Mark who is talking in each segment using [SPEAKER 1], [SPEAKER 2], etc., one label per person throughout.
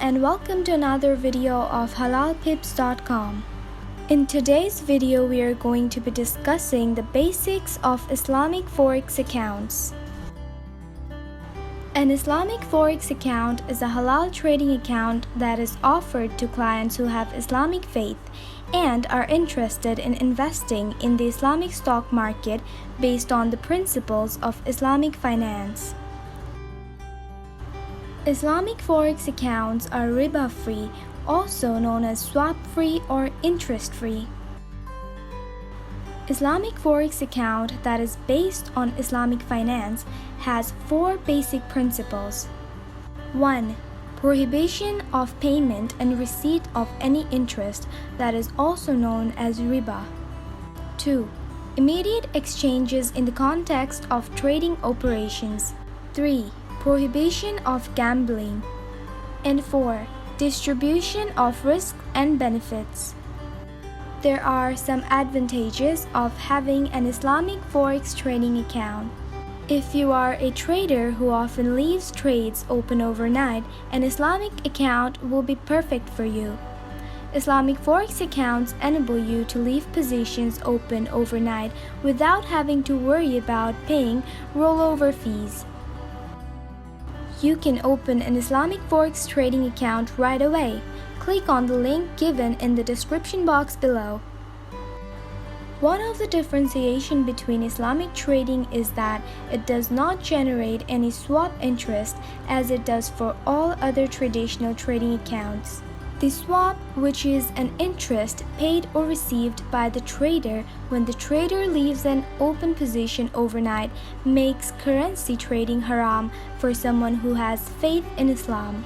[SPEAKER 1] and welcome to another video of halalpips.com. In today's video, we are going to be discussing the basics of Islamic Forex accounts. An Islamic Forex account is a halal trading account that is offered to clients who have Islamic faith and are interested in investing in the Islamic stock market based on the principles of Islamic finance. Islamic Forex accounts are riba-free, also known as swap-free or interest-free. Islamic Forex account that is based on Islamic finance has 4 basic principles. 1. Prohibition of payment and receipt of any interest, that is also known as riba. 2. Immediate exchanges in the context of trading operations. 3. Prohibition of gambling. And 4. Distribution of risk and benefits. There are some advantages of having an Islamic Forex trading account. If you are a trader who often leaves trades open overnight, an Islamic account will be perfect for you. Islamic Forex accounts enable you to leave positions open overnight without having to worry about paying rollover fees. You can open an Islamic Forex trading account right away. Click on the link given in the description box below. One of the differentiation between Islamic trading is that it does not generate any swap interest as it does for all other traditional trading accounts. The swap, which is an interest paid or received by the trader when the trader leaves an open position overnight, makes currency trading haram for someone who has faith in Islam.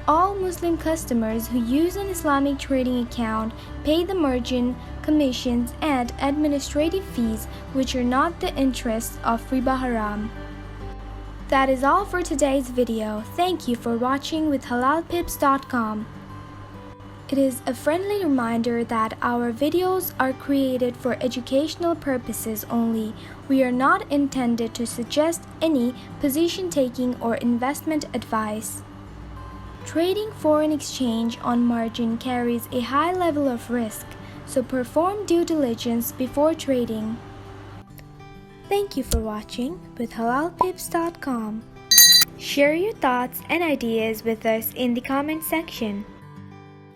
[SPEAKER 1] All Muslim customers who use an Islamic trading account pay the margin, commissions, and administrative fees, which are not the interests of riba haram. That is all for today's video. Thank you for watching with halalpips.com. It is a friendly reminder that our videos are created for educational purposes only. We are not intended to suggest any position taking or investment advice. Trading foreign exchange on margin carries a high level of risk, so perform due diligence before trading. Thank you for watching with halalpips.com. Share your thoughts and ideas with us in the comment section.